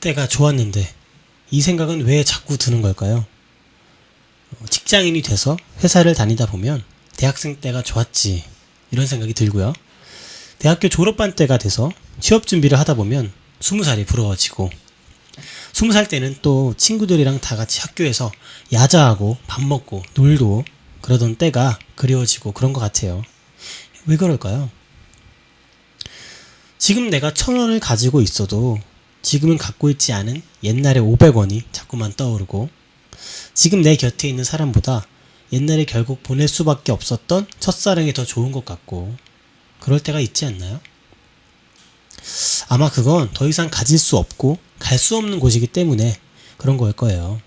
때가 좋았는데 이 생각은 왜 자꾸 드는 걸까요? 직장인이 돼서 회사를 다니다 보면 대학생 때가 좋았지 이런 생각이 들고요. 대학교 졸업반 때가 돼서 취업 준비를 하다 보면 20살이 부러워지고 20살 때는 또 친구들이랑 다 같이 학교에서 야자하고 밥 먹고 놀고 그러던 때가 그리워지고 그런 것 같아요. 왜 그럴까요? 지금 내가 1,000원을 가지고 있어도 지금은 갖고 있지 않은 옛날의 500원이 자꾸만 떠오르고 지금 내 곁에 있는 사람보다 옛날에 결국 보낼 수밖에 없었던 첫사랑이 더 좋은 것 같고 그럴 때가 있지 않나요? 아마 그건 더 이상 가질 수 없고 갈 수 없는 곳이기 때문에 그런 거일 거예요.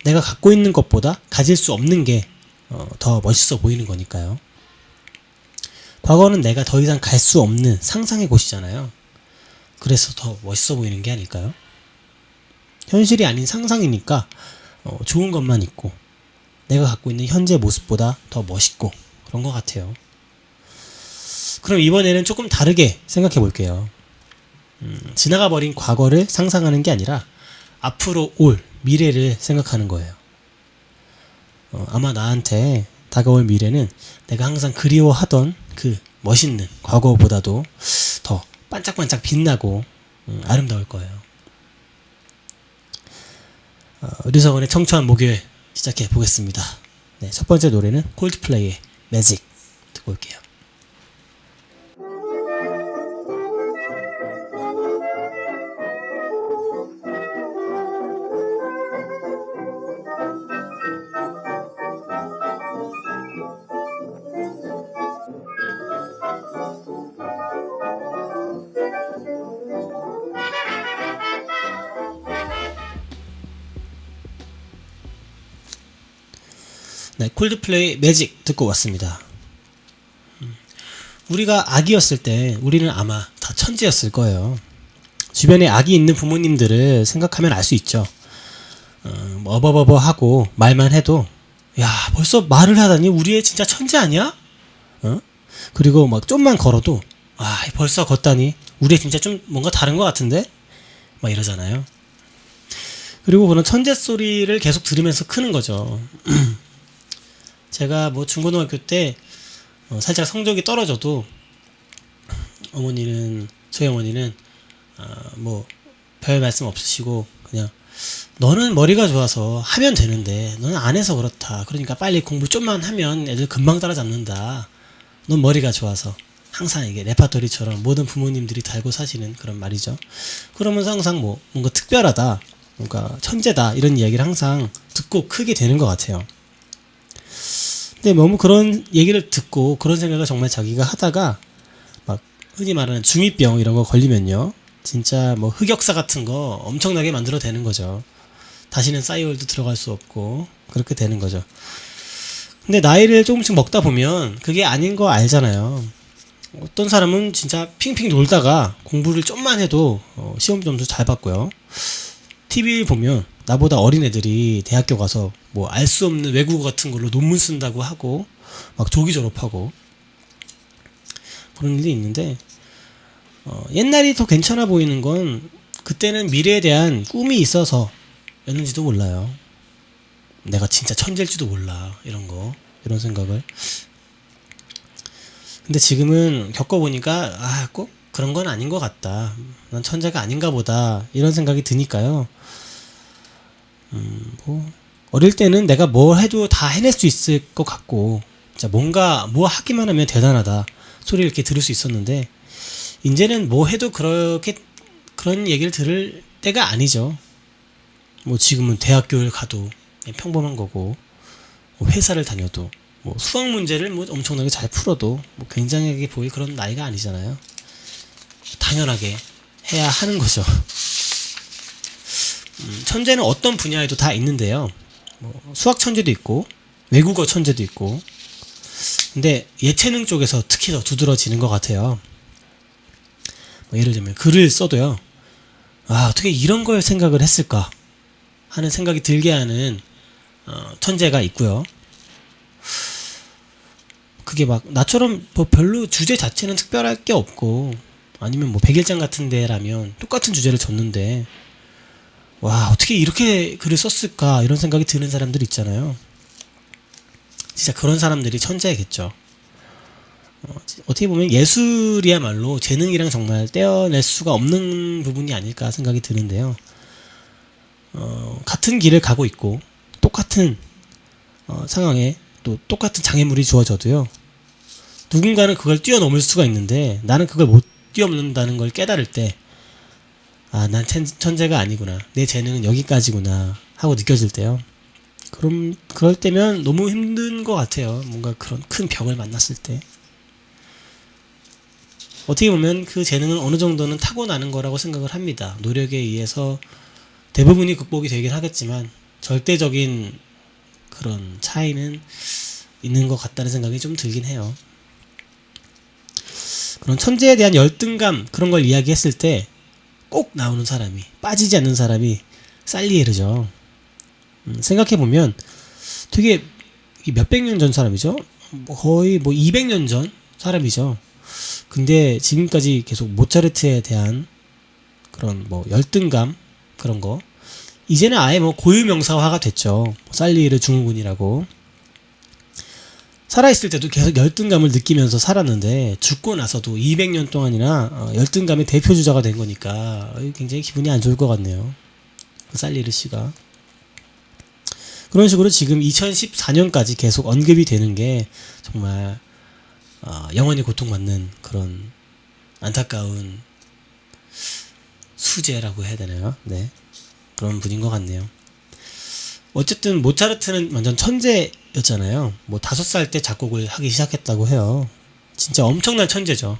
내가 갖고 있는 것보다 가질 수 없는 게 더 멋있어 보이는 거니까요. 과거는 내가 더 이상 갈 수 없는 상상의 곳이잖아요. 그래서 더 멋있어 보이는 게 아닐까요? 현실이 아닌 상상이니까 좋은 것만 있고 내가 갖고 있는 현재 모습보다 더 멋있고 그런 것 같아요. 그럼 이번에는 조금 다르게 생각해 볼게요. 지나가 버린 과거를 상상하는 게 아니라 앞으로 올 미래를 생각하는 거예요. 아마 나한테 다가올 미래는 내가 항상 그리워하던 그 멋있는 과거보다도 더 반짝반짝 빛나고 아름다울 거예요. 류성원의 청초한 목요일 시작해 보겠습니다. 네, 첫 번째 노래는 콜드플레이의 매직 듣고 올게요. 네, 콜드플레이 매직 듣고 왔습니다. 우리가 아기였을 때 우리는 아마 다 천재였을 거예요. 주변에 아기 있는 부모님들을 생각하면 알 수 있죠. 어버버버 하고 말만 해도 야 벌써 말을 하다니 우리 애 진짜 천재 아니야? 그리고 막 좀만 걸어도 아 벌써 걷다니 우리 애 진짜 좀 뭔가 다른 것 같은데? 막 이러잖아요. 그리고 그런 천재 소리를 계속 들으면서 크는 거죠. 제가 뭐 중고등학교 때 살짝 성적이 떨어져도 저희 어머니는 뭐 별 말씀 없으시고 그냥 너는 머리가 좋아서 하면 되는데 너는 안 해서 그렇다. 그러니까 빨리 공부 좀만 하면 애들 금방 따라잡는다. 넌 머리가 좋아서. 항상 이게 레파토리처럼 모든 부모님들이 달고 사시는 그런 말이죠. 그러면서 항상 뭐 뭔가 특별하다, 뭔가 천재다 이런 이야기를 항상 듣고 크게 되는 것 같아요. 근데 너무 그런 얘기를 듣고 그런 생각을 정말 자기가 하다가 막 흔히 말하는 중2병 이런 거 걸리면요 진짜 뭐 흑역사 같은 거 엄청나게 만들어 대는 거죠. 다시는 싸이월드 들어갈 수 없고 그렇게 되는 거죠. 근데 나이를 조금씩 먹다 보면 그게 아닌 거 알잖아요. 어떤 사람은 진짜 핑핑 놀다가 공부를 좀만 해도 시험 점수 잘 받고요. TV 보면 나보다 어린 애들이 대학교 가서 뭐 알 수 없는 외국어 같은 걸로 논문 쓴다고 하고 막 조기 졸업하고 그런 일이 있는데 옛날이 더 괜찮아 보이는 건 그때는 미래에 대한 꿈이 있어서 였는지도 몰라요. 내가 진짜 천재일지도 몰라 이런 생각을. 근데 지금은 겪어보니까 꼭 그런 건 아닌 것 같다. 난 천재가 아닌가 보다 이런 생각이 드니까요. 뭐 어릴 때는 내가 뭘 해도 다 해낼 수 있을 것 같고 진짜 뭔가 뭐 하기만 하면 대단하다 소리를 이렇게 들을 수 있었는데 이제는 뭐 해도 그런 얘기를 들을 때가 아니죠. 뭐 지금은 대학교를 가도 그냥 평범한 거고 회사를 다녀도 뭐 수학 문제를 뭐 엄청나게 잘 풀어도 뭐 굉장하게 보일 그런 나이가 아니잖아요. 당연하게 해야 하는 거죠. 천재는 어떤 분야에도 다 있는데요. 뭐 수학 천재도 있고 외국어 천재도 있고 근데 예체능 쪽에서 특히 더 두드러지는 것 같아요. 뭐 예를 들면 글을 써도요. 어떻게 이런 걸 생각을 했을까 하는 생각이 들게 하는 천재가 있고요. 그게 막 나처럼 뭐 별로 주제 자체는 특별할 게 없고 아니면 뭐 백일장 같은 데라면 똑같은 주제를 줬는데 와 어떻게 이렇게 글을 썼을까 이런 생각이 드는 사람들 있잖아요. 진짜 그런 사람들이 천재겠죠. 어떻게 보면 예술이야말로 재능이랑 정말 떼어낼 수가 없는 부분이 아닐까 생각이 드는데요. 같은 길을 가고 있고 똑같은 상황에 또 똑같은 장애물이 주어져도요. 누군가는 그걸 뛰어넘을 수가 있는데 나는 그걸 못 뛰어넘는다는 걸 깨달을 때 아, 난 천재가 아니구나. 내 재능은 여기까지구나 하고 느껴질 때요. 그럴 때면 너무 힘든 것 같아요. 뭔가 그런 큰 벽을 만났을 때. 어떻게 보면 그 재능은 어느 정도는 타고나는 거라고 생각을 합니다. 노력에 의해서 대부분이 극복이 되긴 하겠지만 절대적인 그런 차이는 있는 것 같다는 생각이 좀 들긴 해요. 그런 천재에 대한 열등감 그런 걸 이야기했을 때 꼭 나오는 사람이 빠지지 않는 사람이 살리에르죠. 생각해보면 되게 몇백 년 전 사람이죠. 거의 200년 전 사람이죠. 근데 지금까지 계속 모차르트에 대한 그런 열등감 그런 거 이제는 아예 고유명사화가 됐죠. 살리에르 증후군이라고. 살아있을 때도 계속 열등감을 느끼면서 살았는데 죽고 나서도 200년 동안이나 열등감의 대표주자가 된 거니까 굉장히 기분이 안 좋을 것 같네요. 살리에르 씨가. 그런 식으로 지금 2014년까지 계속 언급이 되는 게 정말 영원히 고통받는 그런 안타까운 수제라고 해야 되나요? 네. 그런 분인 것 같네요. 어쨌든 모차르트는 완전 천재였잖아요. 5살 때 작곡을 하기 시작했다고 해요. 진짜 엄청난 천재죠.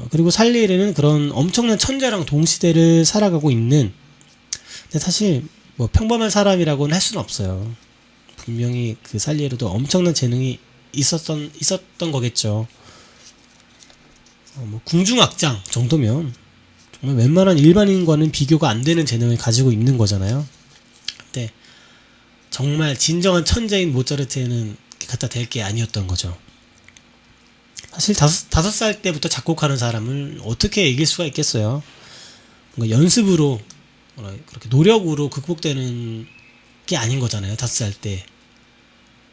그리고 살리에르는 그런 엄청난 천재랑 동시대를 살아가고 있는 근데 사실 평범한 사람이라고는 할 수는 없어요. 분명히 그 살리에르도 엄청난 재능이 있었던 거겠죠. 궁중악장 정도면 정말 웬만한 일반인과는 비교가 안 되는 재능을 가지고 있는 거잖아요. 근데 정말 진정한 천재인 모차르트에는 갖다 댈 게 아니었던 거죠. 사실 5살 때부터 작곡하는 사람을 어떻게 이길 수가 있겠어요. 뭔가 연습으로 그렇게 노력으로 극복되는 게 아닌 거잖아요. 5살 때.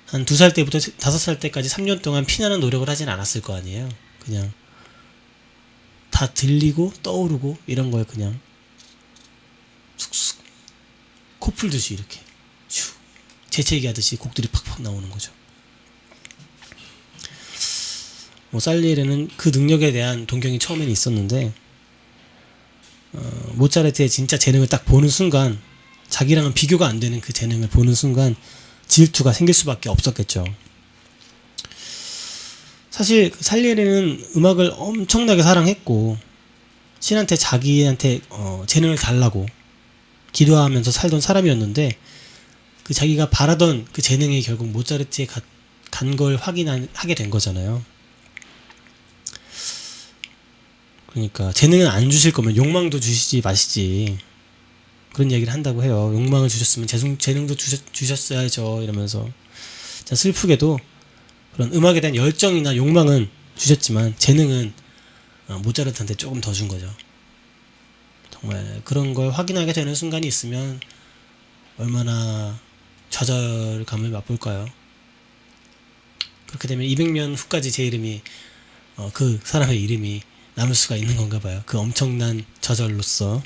한 2살 때부터 5살 때까지 3년 동안 피나는 노력을 하진 않았을 거 아니에요. 그냥 다 들리고 떠오르고 이런 거에 그냥 쑥쑥 코 풀듯이 이렇게 슉 재채기 하듯이 곡들이 팍팍 나오는 거죠. 살리에르는 그 능력에 대한 동경이 처음에는 있었는데 모차르트의 진짜 재능을 딱 보는 순간 자기랑은 비교가 안 되는 그 재능을 보는 순간 질투가 생길 수밖에 없었겠죠. 사실 살리에르는 음악을 엄청나게 사랑했고 신한테 자기한테 재능을 달라고 기도하면서 살던 사람이었는데 그 자기가 바라던 그 재능이 결국 모차르트에 간 걸 확인하게 된 거잖아요. 그러니까 재능은 안 주실 거면 욕망도 주시지 마시지 그런 얘기를 한다고 해요. 욕망을 주셨으면 재능도 주셨어야죠 이러면서. 자, 슬프게도 그런 음악에 대한 열정이나 욕망은 주셨지만 재능은 모차르트한테 조금 더 준 거죠. 정말 그런 걸 확인하게 되는 순간이 있으면 얼마나 좌절감을 맛볼까요? 그렇게 되면 200년 후까지 제 이름이 그 사람의 이름이 남을 수가 있는 건가 봐요. 그 엄청난 저절로서.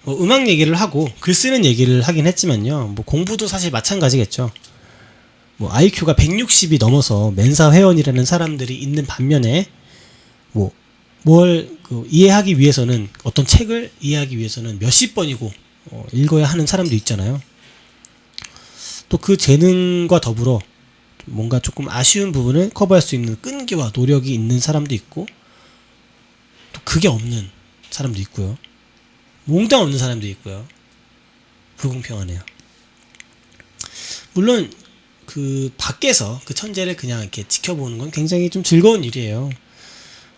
음악 얘기를 하고 글 쓰는 얘기를 하긴 했지만요. 공부도 사실 마찬가지겠죠. IQ가 160이 넘어서 멘사 회원이라는 사람들이 있는 반면에 뭘 이해하기 위해서는 어떤 책을 이해하기 위해서는 몇십 번이고 읽어야 하는 사람도 있잖아요. 또 그 재능과 더불어 뭔가 조금 아쉬운 부분을 커버할 수 있는 끈기와 노력이 있는 사람도 있고 또 그게 없는 사람도 있고요. 몽땅 없는 사람도 있고요. 불공평하네요. 물론 그 밖에서 그 천재를 그냥 이렇게 지켜보는 건 굉장히 좀 즐거운 일이에요.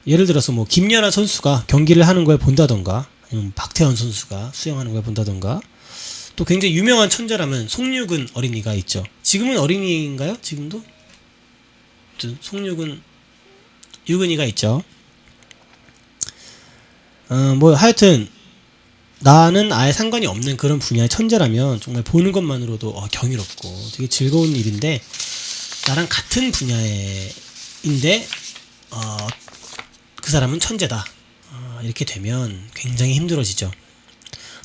예를 들어서 김연아 선수가 경기를 하는 걸 본다던가 아니면 박태원 선수가 수영하는 걸 본다던가 또 굉장히 유명한 천재라면 송유근 어린이가 있죠. 지금은 어린이인가요? 지금도? 송유근 유근이가 있죠. 뭐 하여튼 나는 아예 상관이 없는 그런 분야의 천재라면 정말 보는 것만으로도 경이롭고 되게 즐거운 일인데, 나랑 같은 분야인데 그 사람은 천재다, 이렇게 되면 굉장히 힘들어지죠.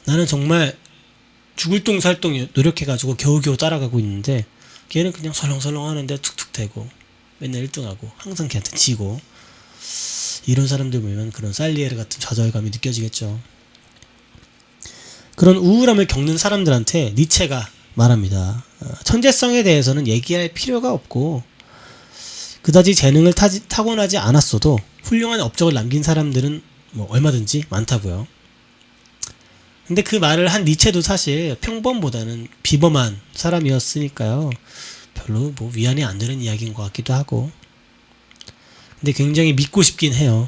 나는 정말 죽을 똥 살 똥 노력해가지고 겨우겨우 따라가고 있는데 걔는 그냥 설렁설렁 하는데 툭툭 대고 맨날 1등하고 항상 걔한테 지고, 이런 사람들 보면 그런 살리에르 같은 좌절감이 느껴지겠죠. 그런 우울함을 겪는 사람들한테 니체가 말합니다. 천재성에 대해서는 얘기할 필요가 없고, 그다지 재능을 타고나지 않았어도 훌륭한 업적을 남긴 사람들은 뭐 얼마든지 많다고요. 근데 그 말을 한 니체도 사실 평범보다는 비범한 사람이었으니까요, 별로 뭐 위안이 안 되는 이야기인 것 같기도 하고. 근데 굉장히 믿고 싶긴 해요.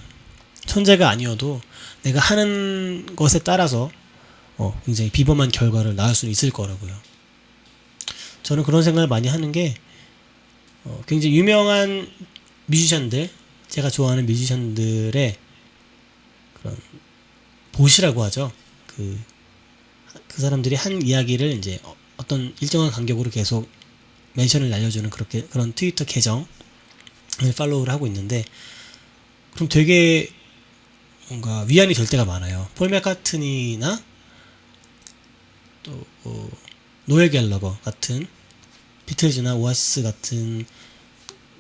천재가 아니어도 내가 하는 것에 따라서 굉장히 비범한 결과를 낳을 수는 있을 거라고요. 저는 그런 생각을 많이 하는 게, 굉장히 유명한 뮤지션들, 제가 좋아하는 뮤지션들의 그런 보시라고 하죠. 그 사람들이 한 이야기를 이제 어떤 일정한 간격으로 계속 멘션을 날려주는 그런 트위터 계정을 팔로우를 하고 있는데, 그럼 되게 뭔가 위안이 될 때가 많아요. 폴 맥카트니나 또 노엘 갤러거 같은, 비틀즈나 오아시스 같은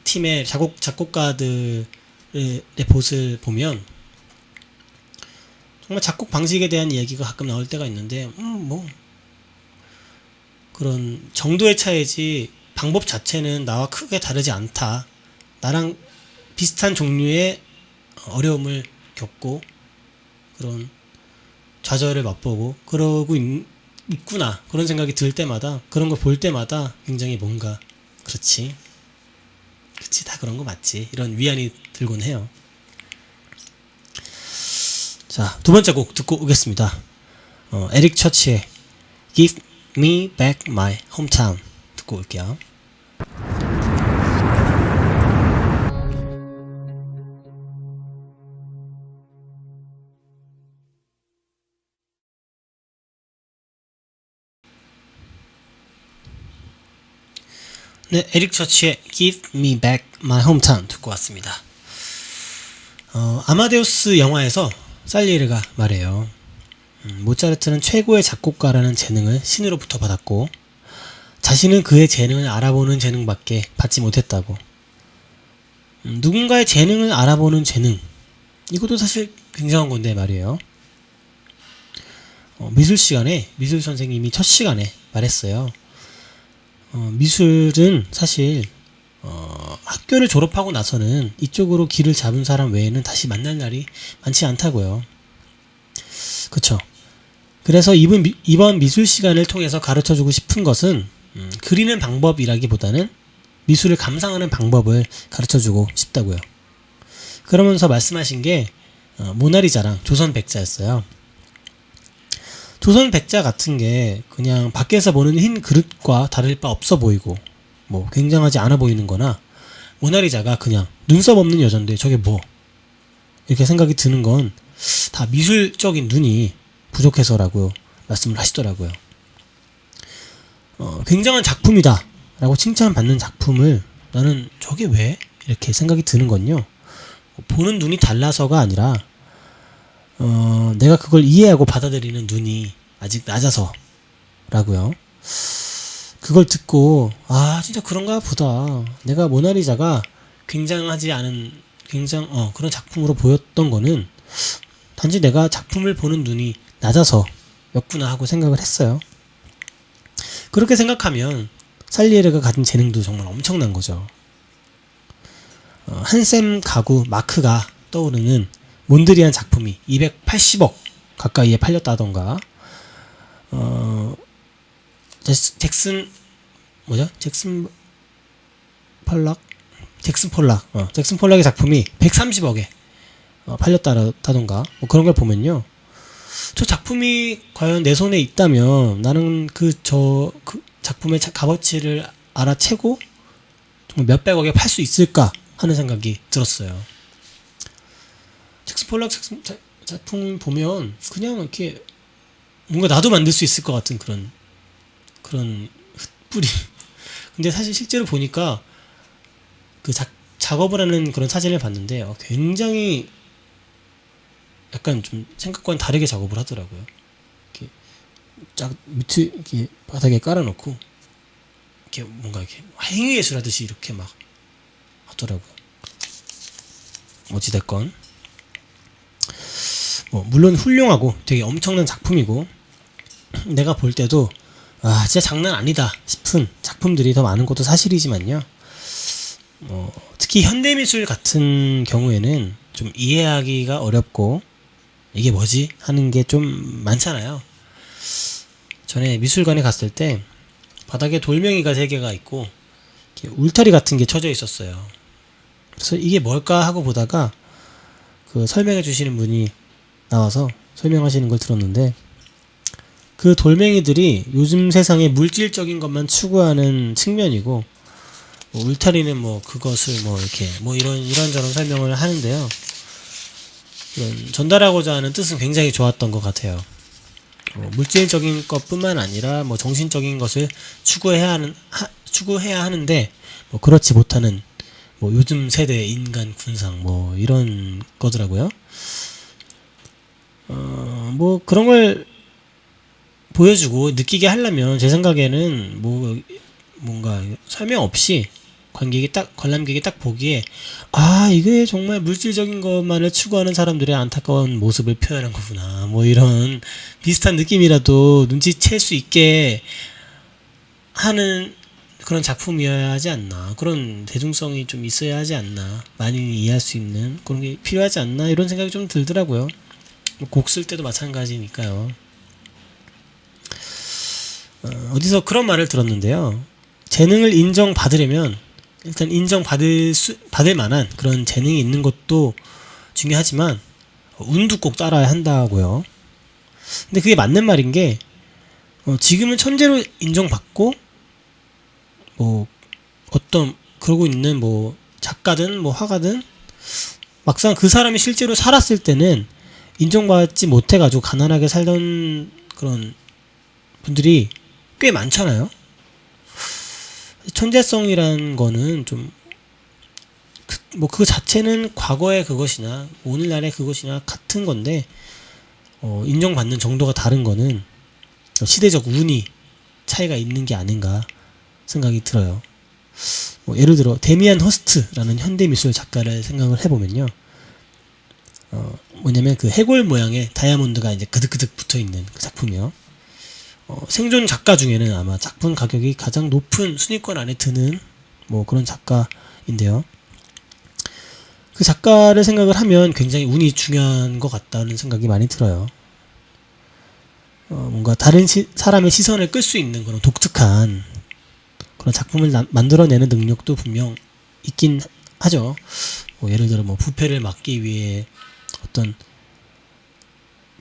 팀의 작곡가들의 봇을 보면 정말 작곡 방식에 대한 이야기가 가끔 나올 때가 있는데, 뭐 그런 정도의 차이지 방법 자체는 나와 크게 다르지 않다, 나랑 비슷한 종류의 어려움을 겪고 그런 좌절을 맛보고 그러고 있구나, 그런 생각이 들 때마다, 그런 걸 볼 때마다 굉장히 뭔가 그렇지 다 그런 거 맞지, 이런 위안이 들곤 해요. 자, 두 번째 곡 듣고 오겠습니다. 에릭 처치의 Give Me Back My Hometown 듣고 올게요. 네, 에릭 처치의 Give Me Back My Hometown 듣고 왔습니다. 아마데우스 영화에서 살리에르가 말해요. 모차르트는 최고의 작곡가라는 재능을 신으로부터 받았고, 자신은 그의 재능을 알아보는 재능밖에 받지 못했다고. 누군가의 재능을 알아보는 재능, 이것도 사실 굉장한 건데 말이에요. 미술 시간에 미술 선생님이 첫 시간에 말했어요. 미술은 사실 학교를 졸업하고 나서는 이쪽으로 길을 잡은 사람 외에는 다시 만날 날이 많지 않다고요. 그쵸? 그래서 이번 미술 시간을 통해서 가르쳐주고 싶은 것은 그리는 방법이라기보다는 미술을 감상하는 방법을 가르쳐주고 싶다고요. 그러면서 말씀하신 게 모나리자랑 조선 백자였어요. 조선 백자 같은 게 그냥 밖에서 보는 흰 그릇과 다를 바 없어 보이고 뭐 굉장하지 않아 보이는 거나, 모나리자가 그냥 눈썹 없는 여잔데 저게 뭐, 이렇게 생각이 드는 건 다 미술적인 눈이 부족해서라고 말씀을 하시더라고요. 굉장한 작품이다 라고 칭찬받는 작품을 나는 저게 왜? 이렇게 생각이 드는 건요, 보는 눈이 달라서가 아니라 내가 그걸 이해하고 받아들이는 눈이 아직 낮아서라고요. 그걸 듣고 진짜 그런가 보다, 내가 모나리자가 굉장하지 않은 그런 작품으로 보였던 거는 단지 내가 작품을 보는 눈이 낮아서였구나 하고 생각을 했어요. 그렇게 생각하면 살리에르가 가진 재능도 정말 엄청난 거죠. 한샘 가구 마크가 떠오르는 몬드리안 작품이 280억 가까이에 팔렸다던가, 잭슨 폴락의 작품이 130억에 팔렸다던가, 뭐 그런 걸 보면요, 저 작품이 과연 내 손에 있다면 나는 그 작품의 값어치를 알아채고 정말 몇백억에 팔 수 있을까 하는 생각이 들었어요. 폴락 작품 보면 그냥 이렇게 뭔가 나도 만들 수 있을 것 같은 그런 뿌리. 근데 사실 실제로 보니까 그 작업을 하는 그런 사진을 봤는데 굉장히 약간 좀 생각과는 다르게 작업을 하더라고요. 이렇게 밑에 이렇게 바닥에 깔아놓고 이렇게 뭔가 이렇게 행위예술 하듯이 이렇게 막 하더라고요. 어찌됐건 물론 훌륭하고 되게 엄청난 작품이고 내가 볼 때도 진짜 장난 아니다 싶은 작품들이 더 많은 것도 사실이지만요. 특히 현대미술 같은 경우에는 좀 이해하기가 어렵고 이게 뭐지? 하는 게 좀 많잖아요. 전에 미술관에 갔을 때 바닥에 돌멩이가 3개가 있고 이렇게 울타리 같은 게 쳐져 있었어요. 그래서 이게 뭘까 하고 보다가 그 설명해 주시는 분이 나와서 설명하시는 걸 들었는데 그 돌멩이들이 요즘 세상에 물질적인 것만 추구하는 측면이고 울타리는 그것을 이렇게 이런저런 설명을 하는데요. 이런 전달하고자 하는 뜻은 굉장히 좋았던 것 같아요. 물질적인 것뿐만 아니라 정신적인 것을 추구해야 하는데 그렇지 못하는 요즘 세대의 인간 군상 이런 거더라고요. 그런 걸 보여주고 느끼게 하려면 제 생각에는 뭔가 설명 없이 관람객이 딱 보기에 이게 정말 물질적인 것만을 추구하는 사람들의 안타까운 모습을 표현한 거구나 이런 비슷한 느낌이라도 눈치챌 수 있게 하는 그런 작품이어야 하지 않나, 그런 대중성이 좀 있어야 하지 않나, 많이 이해할 수 있는 그런 게 필요하지 않나 이런 생각이 좀 들더라고요. 곡 쓸 때도 마찬가지니까요. 어디서 그런 말을 들었는데요. 재능을 인정받으려면 일단 받을 만한 그런 재능이 있는 것도 중요하지만 운도 꼭 따라야 한다고요. 근데 그게 맞는 말인 게 지금은 천재로 인정받고 그러고 있는 작가든 화가든 막상 그 사람이 실제로 살았을 때는 인정받지 못해가지고 가난하게 살던 그런 분들이 꽤 많잖아요. 천재성이란 거는 좀 그 자체는 과거의 그것이나 오늘날의 그것이나 같은 건데 인정받는 정도가 다른 거는 시대적 운이 차이가 있는 게 아닌가 생각이 들어요. 예를 들어 데미안 허스트라는 현대미술 작가를 생각을 해보면요. 뭐냐면 그 해골 모양의 다이아몬드가 이제 그득그득 붙어있는 그 작품이요. 생존 작가 중에는 아마 작품 가격이 가장 높은 순위권 안에 드는 그런 작가인데요. 그 작가를 생각을 하면 굉장히 운이 중요한 것 같다는 생각이 많이 들어요. 뭔가 다른 사람의 시선을 끌 수 있는 그런 독특한 그런 작품을 만들어내는 능력도 분명 있긴 하죠. 예를 들어 부패를 막기 위해 어떤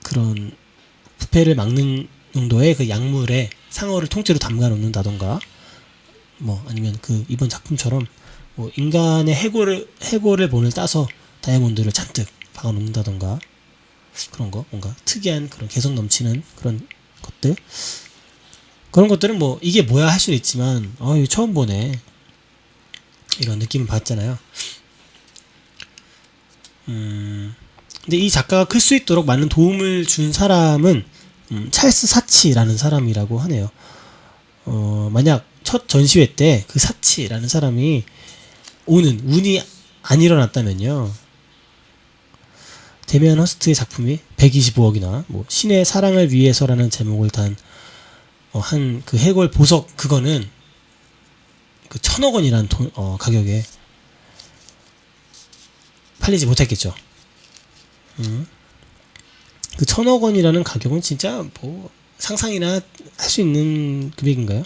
그런 부패를 막는 용도의 그 약물에 상어를 통째로 담가 놓는다던가 아니면 이번 작품처럼 인간의 해골을 본을 따서 다이아몬드를 잔뜩 박아 놓는다던가 그런 거, 뭔가 특이한 그런 개성 넘치는 그런 것들, 그런 것들은 이게 뭐야 할 수는 있지만 이거 처음 보네 이런 느낌을 받잖아요. 근데 이 작가가 클 수 있도록 많은 도움을 준 사람은 찰스 사치라는 사람이라고 하네요. 만약 첫 전시회 때 그 사치라는 사람이 오는 운이 안 일어났다면요, 데미안 허스트의 작품이 125억이나 신의 사랑을 위해서라는 제목을 단 한 그 해골 보석, 그거는 그 1000억 원이라는 가격에 팔리지 못했겠죠. 그 1000억 원이라는 가격은 진짜 상상이나 할 수 있는 금액인가요?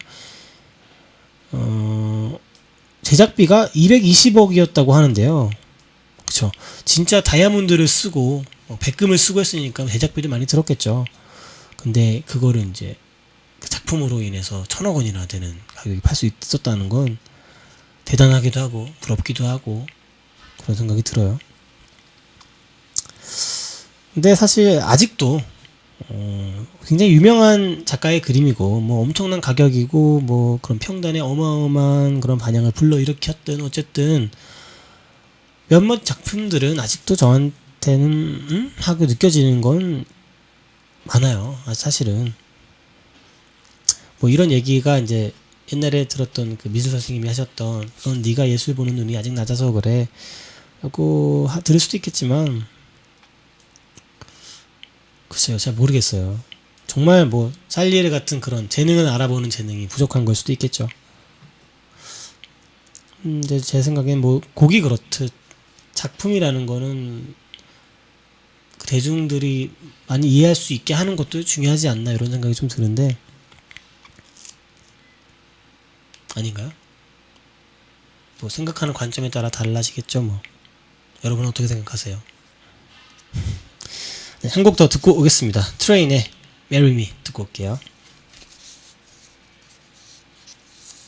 제작비가 220억이었다고 하는데요. 그쵸. 진짜 다이아몬드를 쓰고 백금을 쓰고 했으니까 제작비도 많이 들었겠죠. 근데 그거를 이제 그 작품으로 인해서 1000억 원이나 되는 가격이 팔 수 있었다는 건 대단하기도 하고 부럽기도 하고 그런 생각이 들어요. 근데 사실 아직도 굉장히 유명한 작가의 그림이고 뭐 엄청난 가격이고 뭐 그런 평단에 어마어마한 그런 반향을 불러일으켰든 어쨌든 몇몇 작품들은 아직도 저한테는 하고 느껴지는 건 많아요. 사실은 뭐 이런 얘기가 이제 옛날에 들었던 그 미술 선생님이 하셨던 그건 네가 예술 보는 눈이 아직 낮아서 그래 라고 들을 수도 있겠지만 글쎄요, 잘 모르겠어요. 정말 뭐 살리에르 같은 그런 재능을 알아보는 재능이 부족한 걸 수도 있겠죠. 근데 제 생각엔 뭐 곡이 그렇듯 작품이라는 거는 대중들이 많이 이해할 수 있게 하는 것도 중요하지 않나 이런 생각이 좀 드는데 아닌가요? 뭐 생각하는 관점에 따라 달라지겠죠 뭐. 여러분은 어떻게 생각하세요? 네, 한 곡 더 듣고 오겠습니다. 트레인의 Marry Me 듣고 올게요.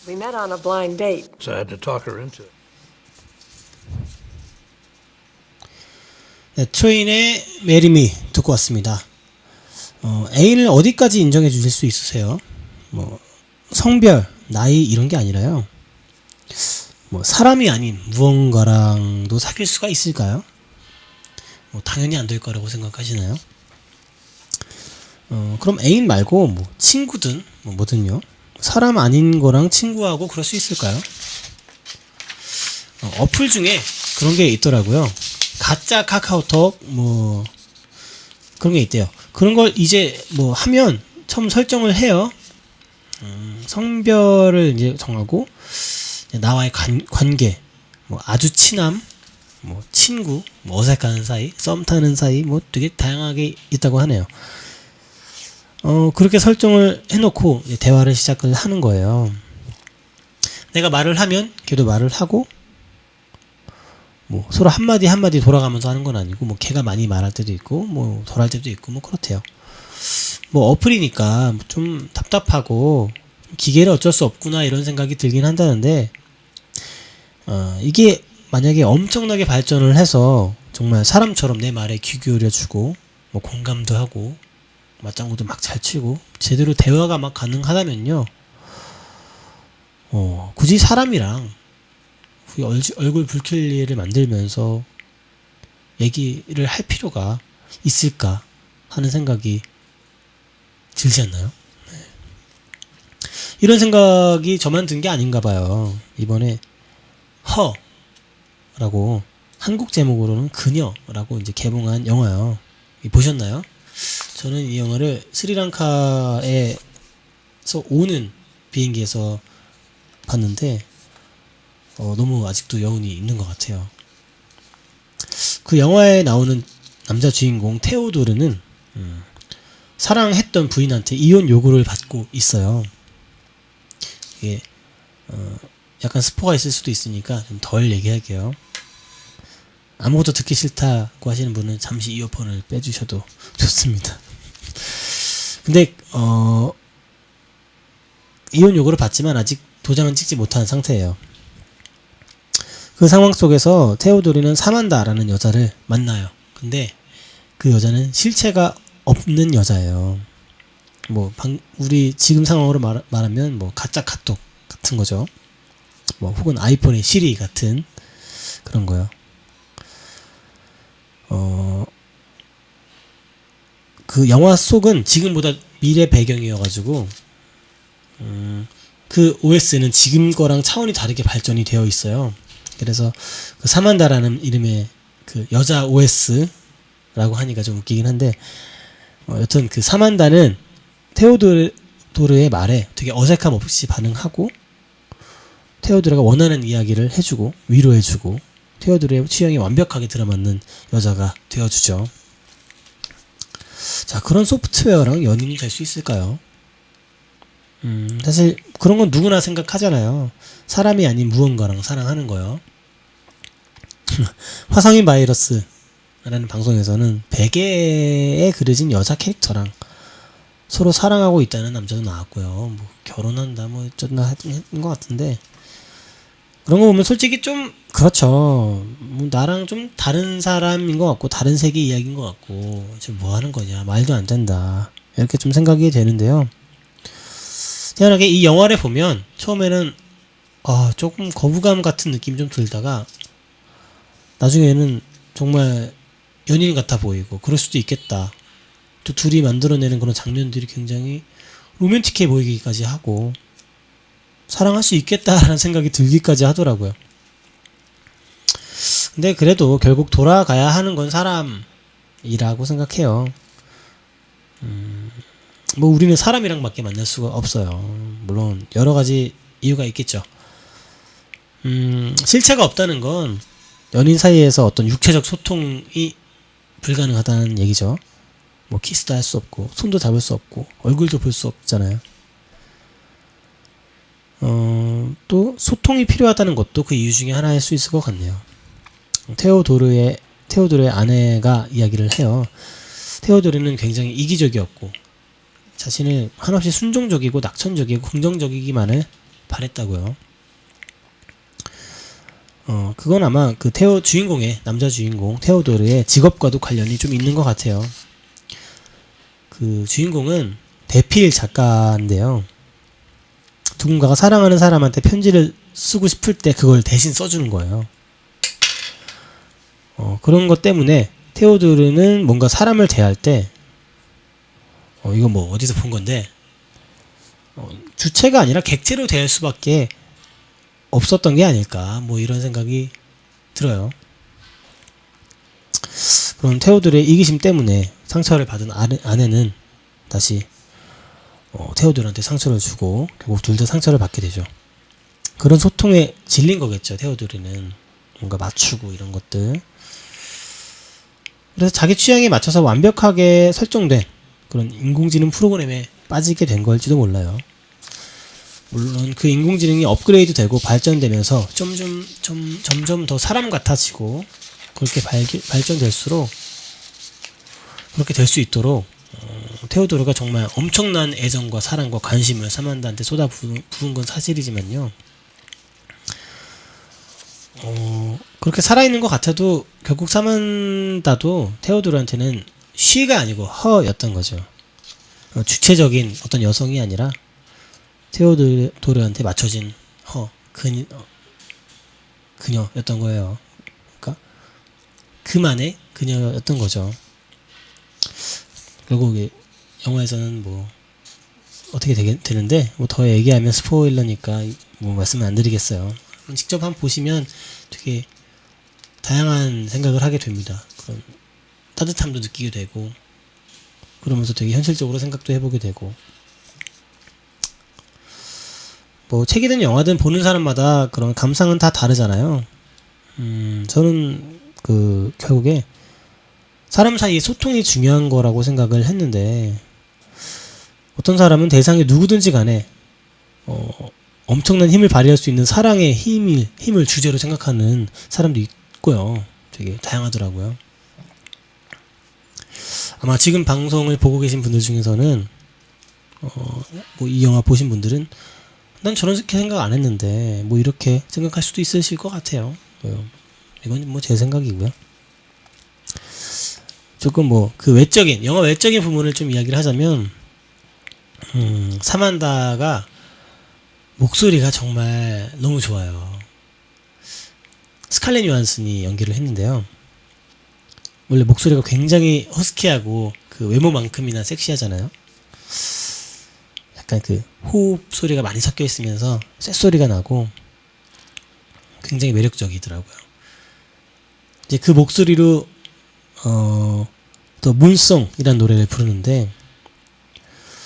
We met on a blind date. So I had to talk her into it. 네, 트레인의 Marry Me 듣고 왔습니다. 애인을 어디까지 인정해 주실 수 있으세요? 뭐 성별, 나이 이런 게 아니라요. 뭐 사람이 아닌 무언가랑도 사귈 수가 있을까요? 뭐 당연히 안 될 거라고 생각하시나요? 그럼 애인 말고 뭐 친구든 뭐 뭐든요. 사람 아닌 거랑 친구하고 그럴 수 있을까요? 어플 중에 그런 게 있더라고요. 가짜 카카오톡 뭐 그런 게 있대요. 그런 걸 이제 뭐 하면 처음 설정을 해요. 성별을 이제 정하고 나와의 관계, 뭐 아주 친함, 뭐 친구, 뭐 어색한 사이, 썸 타는 사이, 뭐 되게 다양하게 있다고 하네요. 그렇게 설정을 해놓고 대화를 시작을 하는 거예요. 내가 말을 하면 걔도 말을 하고, 뭐 서로 한마디 한마디 돌아가면서 하는 건 아니고, 뭐 걔가 많이 말할 때도 있고, 뭐 덜 할 때도 있고, 뭐 그렇대요. 뭐 어플이니까 좀 답답하고 기계를 어쩔 수 없구나 이런 생각이 들긴 한다는데, 이게 만약에 엄청나게 발전을 해서 정말 사람처럼 내 말에 귀 기울여주고 뭐 공감도 하고 맞장구도 막 잘 치고 제대로 대화가 막 가능하다면요, 굳이 사람이랑 얼굴 붉힐 일을 만들면서 얘기를 할 필요가 있을까 하는 생각이 들지 않나요? 네. 이런 생각이 저만 든 게 아닌가 봐요. 이번에 허라고 한국 제목으로는 그녀라고 이제 개봉한 영화요. 보셨나요? 저는 이 영화를 스리랑카에서 오는 비행기에서 봤는데 너무 아직도 여운이 있는 것 같아요. 그 영화에 나오는 남자 주인공 테오도르는 사랑했던 부인한테 이혼 요구를 받고 있어요. 이게 약간 스포가 있을 수도 있으니까 좀 덜 얘기할게요. 아무것도 듣기 싫다고 하시는 분은 잠시 이어폰을 빼주셔도 좋습니다. 근데 이혼 요구를 받지만 아직 도장은 찍지 못한 상태예요. 그 상황 속에서 테오도리는 사만다라는 여자를 만나요. 근데 그 여자는 실체가 없는 여자예요. 뭐 우리 지금 상황으로 말하면 뭐 가짜 카톡 같은 거죠. 뭐 혹은 아이폰의 시리 같은 그런 거요. 그 영화 속은 지금보다 미래 배경이어가지고 그 OS는 지금 거랑 차원이 다르게 발전이 되어 있어요. 그래서 그 사만다라는 이름의 그 여자 OS라고 하니까 좀 웃기긴 한데, 여튼 그 사만다는 테오도르의 말에 되게 어색함 없이 반응하고, 테오도르가 원하는 이야기를 해주고 위로해주고 테오도르의 취향에 완벽하게 들어맞는 여자가 되어주죠. 자, 그런 소프트웨어랑 연인이 될 수 있을까요? 사실 그런 건 누구나 생각하잖아요. 사람이 아닌 무언가랑 사랑하는 거요. 화성인 바이러스라는 방송에서는 베개에 그려진 여자 캐릭터랑 서로 사랑하고 있다는 남자도 나왔고요. 뭐 결혼한다 뭐 어쩌나 했던 것 같은데, 그런 거 보면 솔직히 좀 그렇죠. 뭐 나랑 좀 다른 사람인 것 같고 다른 세계 이야기인 것 같고 지금 뭐 하는 거냐 말도 안 된다 이렇게 좀 생각이 되는데요. 희한하게 이 영화를 보면 처음에는 조금 거부감 같은 느낌이 좀 들다가 나중에는 정말 연인 같아 보이고 그럴 수도 있겠다. 또 둘이 만들어내는 그런 장면들이 굉장히 로맨틱해 보이기까지 하고 사랑할 수 있겠다라는 생각이 들기까지 하더라고요. 근데 그래도 결국 돌아가야 하는 건 사람이라고 생각해요. 뭐 우리는 사람이랑 밖에 만날 수가 없어요. 물론 여러 가지 이유가 있겠죠. 실체가 없다는 건 연인 사이에서 어떤 육체적 소통이 불가능하다는 얘기죠. 뭐 키스도 할 수 없고 손도 잡을 수 없고 얼굴도 볼 수 없잖아요. 또 소통이 필요하다는 것도 그 이유 중에 하나일 수 있을 것 같네요. 테오도르의 아내가 이야기를 해요. 테오도르는 굉장히 이기적이었고 자신을 한없이 순종적이고 낙천적이고 긍정적이기만을 바랬다고요. 그건 아마 그 주인공의 남자 주인공 테오도르의 직업과도 관련이 좀 있는 것 같아요. 그 주인공은 대필 작가인데요. 누군가가 사랑하는 사람한테 편지를 쓰고 싶을 때 그걸 대신 써주는 거예요. 그런 것 때문에 테오도르는 뭔가 사람을 대할 때 이거 뭐 어디서 본 건데 주체가 아니라 객체로 대할 수밖에 없었던 게 아닐까 뭐 이런 생각이 들어요. 그럼 테오도르의 이기심 때문에 상처를 받은 아내는 다시 테오도르한테 상처를 주고 결국 둘 다 상처를 받게 되죠. 그런 소통에 질린 거겠죠. 테오도르는 뭔가 맞추고 이런 것들. 그래서 자기 취향에 맞춰서 완벽하게 설정된 그런 인공지능 프로그램에 빠지게 된 걸지도 몰라요. 물론 그 인공지능이 업그레이드 되고 발전되면서 점점 더 사람 같아지고 그렇게 발전될수록 그렇게 될 수 있도록 테오도르가 정말 엄청난 애정과 사랑과 관심을 사만다한테 쏟아부은 건 사실이지만요. 그렇게 살아있는 것 같아도 결국 사만다도 테오도르한테는 쉬가 아니고 허였던 거죠. 주체적인 어떤 여성이 아니라 테오도르한테 맞춰진 그녀였던 거예요. 그러니까 그만의 그녀였던 거죠. 결국 영화에서는 뭐 어떻게 되는데 뭐 더 얘기하면 스포일러니까 뭐 말씀을 안 드리겠어요. 직접 한번 보시면 되게 다양한 생각을 하게 됩니다. 그런 따뜻함도 느끼게 되고 그러면서 되게 현실적으로 생각도 해보게 되고 뭐 책이든 영화든 보는 사람마다 그런 감상은 다 다르잖아요. 저는 결국에 사람 사이의 소통이 중요한 거라고 생각을 했는데 어떤 사람은 대상이 누구든지 간에 엄청난 힘을 발휘할 수 있는 사랑의 힘을 주제로 생각하는 사람도 있고요. 되게 다양하더라고요. 아마 지금 방송을 보고 계신 분들 중에서는 뭐 이 영화 보신 분들은 난 저렇게 생각 안 했는데 뭐 이렇게 생각할 수도 있으실 것 같아요. 이건 뭐 제 생각이고요. 조금 뭐 그 영화 외적인 부분을 좀 이야기를 하자면 사만다가 목소리가 정말 너무 좋아요. 스칼렛 요한슨이 연기를 했는데요. 원래 목소리가 굉장히 허스키하고 그 외모만큼이나 섹시하잖아요. 약간 그 호흡 소리가 많이 섞여 있으면서 쇳소리가 나고 굉장히 매력적이더라고요. 이제 그 목소리로 더 문송이라는 노래를 부르는데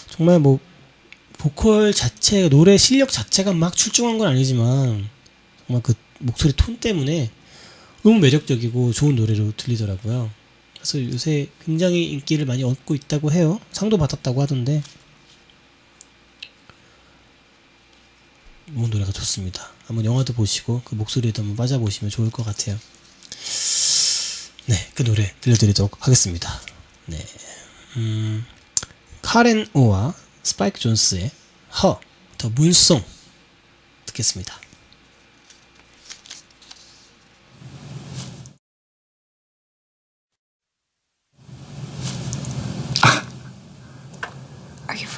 정말 뭐 보컬 자체 노래 실력 자체가 막 출중한 건 아니지만 정말 그 목소리 톤 때문에 너무 매력적이고 좋은 노래로 들리더라고요. 그래서 요새 굉장히 인기를 많이 얻고 있다고 해요. 상도 받았다고 하던데 뭐 노래가 좋습니다. 한번 영화도 보시고 그 목소리에도 한번 빠져보시면 좋을 것 같아요. 네, 그 노래 들려드리도록 하겠습니다. 네, 카렌 오와 스파이크 존스의 더 문송 듣겠습니다.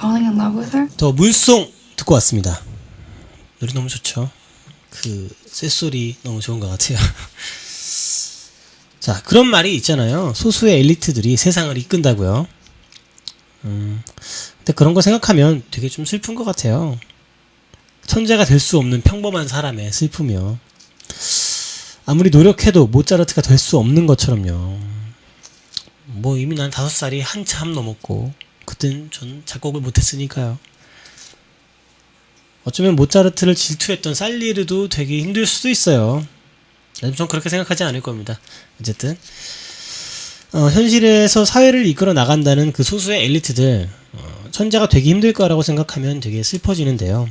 falling in love with her? 더 물송 듣고 왔습니다. 노래 너무 좋죠. 그 쇳소리 너무 좋은 것 같아요. 자, 그런 말이 있잖아요. 소수의 엘리트들이 세상을 이끈다고요. 근데 그런 거 생각하면 되게 좀 슬픈 것 같아요. 천재가 될 수 없는 평범한 사람의 슬픔이요. 아무리 노력해도 모차르트가 될 수 없는 것처럼요. 뭐 이미 난 5살이 한참 넘었고 그땐 전 작곡을 못했으니까요. 어쩌면 모차르트를 질투했던 살리르도 되게 힘들 수도 있어요. 전 그렇게 생각하지 않을 겁니다. 어쨌든 현실에서 사회를 이끌어 나간다는 그 소수의 엘리트들, 천재가 되기 힘들 거라고 생각하면 되게 슬퍼지는데요.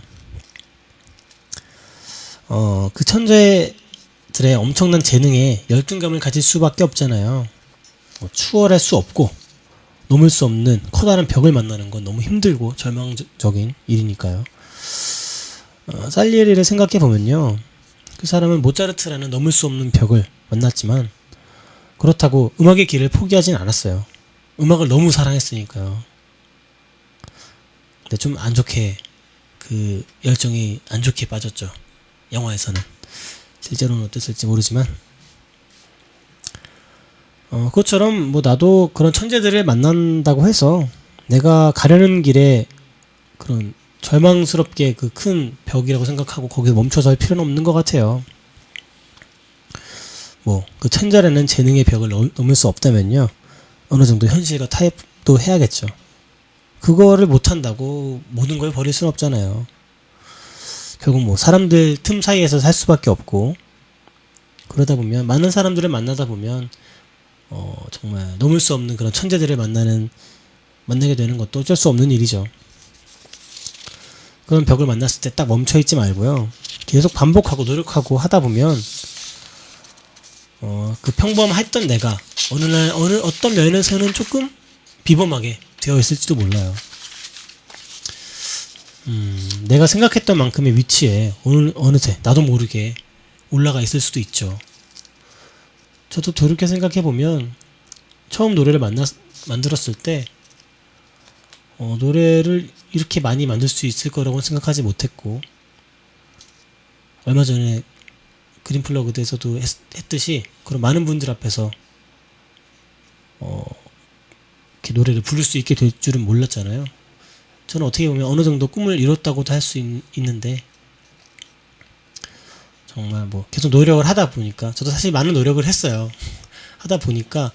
그 천재들의 엄청난 재능에 열등감을 가질 수밖에 없잖아요. 추월할 수 없고 넘을 수 없는 커다란 벽을 만나는 건 너무 힘들고 절망적인 일이니까요. 살리에리를 생각해 보면요, 그 사람은 모차르트라는 넘을 수 없는 벽을 만났지만 그렇다고 음악의 길을 포기하진 않았어요. 음악을 너무 사랑했으니까요. 근데 좀 안 좋게, 그 열정이 안 좋게 빠졌죠. 영화에서는. 실제로는 어땠을지 모르지만, 그것처럼 뭐 나도 그런 천재들을 만난다고 해서 내가 가려는 길에 그런 절망스럽게 그 큰 벽이라고 생각하고 거기서 멈춰서 할 필요는 없는 것 같아요. 뭐 그 천재라는 재능의 벽을 넘을 수 없다면요, 어느 정도 현실과 타협도 해야겠죠. 그거를 못한다고 모든 걸 버릴 수는 없잖아요. 결국 뭐 사람들 틈 사이에서 살 수밖에 없고, 그러다 보면 많은 사람들을 만나다 보면 정말 넘을 수 없는 그런 천재들을 만나게 되는 것도 어쩔 수 없는 일이죠. 그런 벽을 만났을 때 딱 멈춰있지 말고요, 계속 반복하고 노력하고 하다 보면 그 평범했던 내가 어느 어떤 면에서는 조금 비범하게 되어 있을지도 몰라요. 내가 생각했던 만큼의 위치에 어느새 나도 모르게 올라가 있을 수도 있죠. 저도 그렇게 생각해보면 처음 노래를 만들었을 때 노래를 이렇게 많이 만들 수 있을 거라고 생각하지 못했고, 얼마 전에 그린플러그드에서도 했듯이 그런 많은 분들 앞에서 이렇게 노래를 부를 수 있게 될 줄은 몰랐잖아요. 저는 어떻게 보면 어느 정도 꿈을 이뤘다고도 할 수 있는데, 정말 뭐 계속 노력을 하다 보니까, 저도 사실 많은 노력을 했어요. 하다 보니까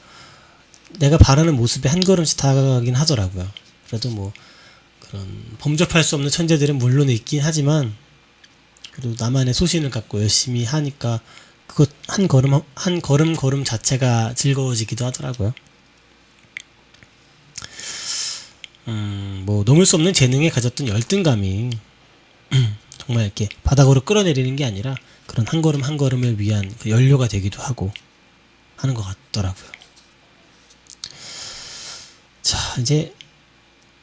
내가 바라는 모습에 한 걸음씩 다가가긴 하더라고요. 그래도 뭐 그런 범접할 수 없는 천재들은 물론 있긴 하지만, 그래도 나만의 소신을 갖고 열심히 하니까 그것 한 걸음 자체가 즐거워지기도 하더라고요. 뭐 넘을 수 없는 재능에 가졌던 열등감이 정말 이렇게 바닥으로 끌어내리는 게 아니라 그런 한 걸음 한 걸음을 위한 그 연료가 되기도 하고 하는 것 같더라고요. 자, 이제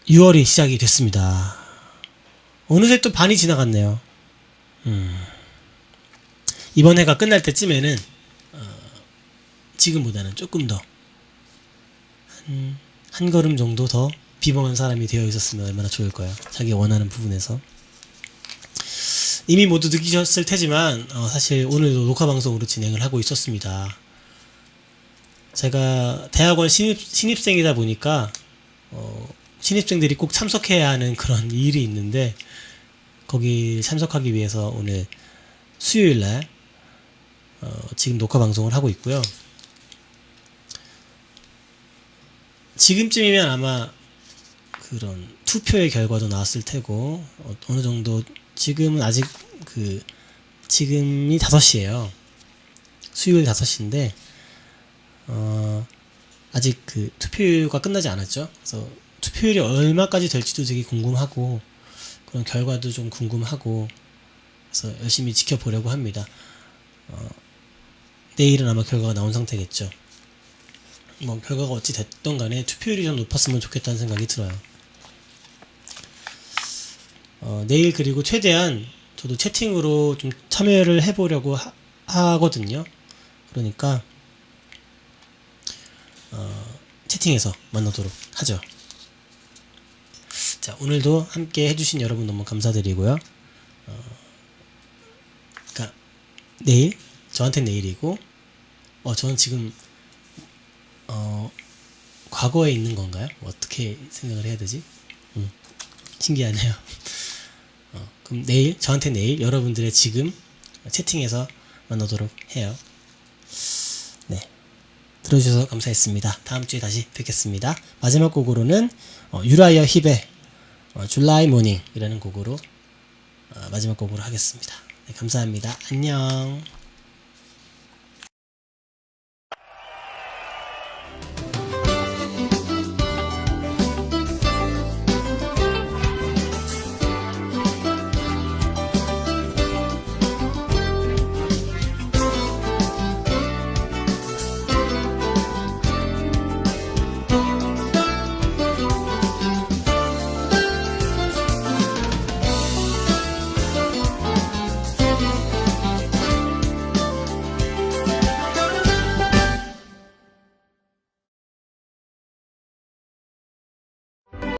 6월이 시작이 됐습니다. 어느새 또 반이 지나갔네요. 이번 해가 끝날 때쯤에는 지금보다는 조금 더 한 걸음 정도 더 비범한 사람이 되어 있었으면 얼마나 좋을까요? 자기 원하는 부분에서. 이미 모두 느끼셨을 테지만 사실 오늘도 녹화 방송으로 진행을 하고 있었습니다. 제가 대학원 신입생이다 보니까 신입생들이 꼭 참석해야 하는 그런 일이 있는데, 거기 참석하기 위해서 오늘 수요일날 지금 녹화 방송을 하고 있고요. 지금쯤이면 아마 그런 투표의 결과도 나왔을 테고, 어느 정도 지금은 아직 지금이 5시예요. 수요일 5시인데 아직 그 투표가 끝나지 않았죠. 그래서 투표율이 얼마까지 될지도 되게 궁금하고, 그런 결과도 좀 궁금하고, 그래서 열심히 지켜보려고 합니다. 내일은 아마 결과가 나온 상태겠죠. 뭐 결과가 어찌 됐던 간에 투표율이 좀 높았으면 좋겠다는 생각이 들어요. 내일 그리고 최대한 저도 채팅으로 좀 참여를 해보려고 하거든요. 그러니까 채팅에서 만나도록 하죠. 자, 오늘도 함께 해주신 여러분 너무 감사드리고요. 그러니까 내일, 저한테 내일이고, 저는 지금 과거에 있는 건가요? 어떻게 생각을 해야 되지? 신기하네요. 그럼 내일, 저한테 내일, 여러분들의 지금 채팅에서 만나도록 해요. 네. 들어주셔서 감사했습니다. 다음 주에 다시 뵙겠습니다. 마지막 곡으로는 유라이어 힙의 줄라이 모닝이라는 곡으로 마지막 곡으로 하겠습니다. 네, 감사합니다. 안녕.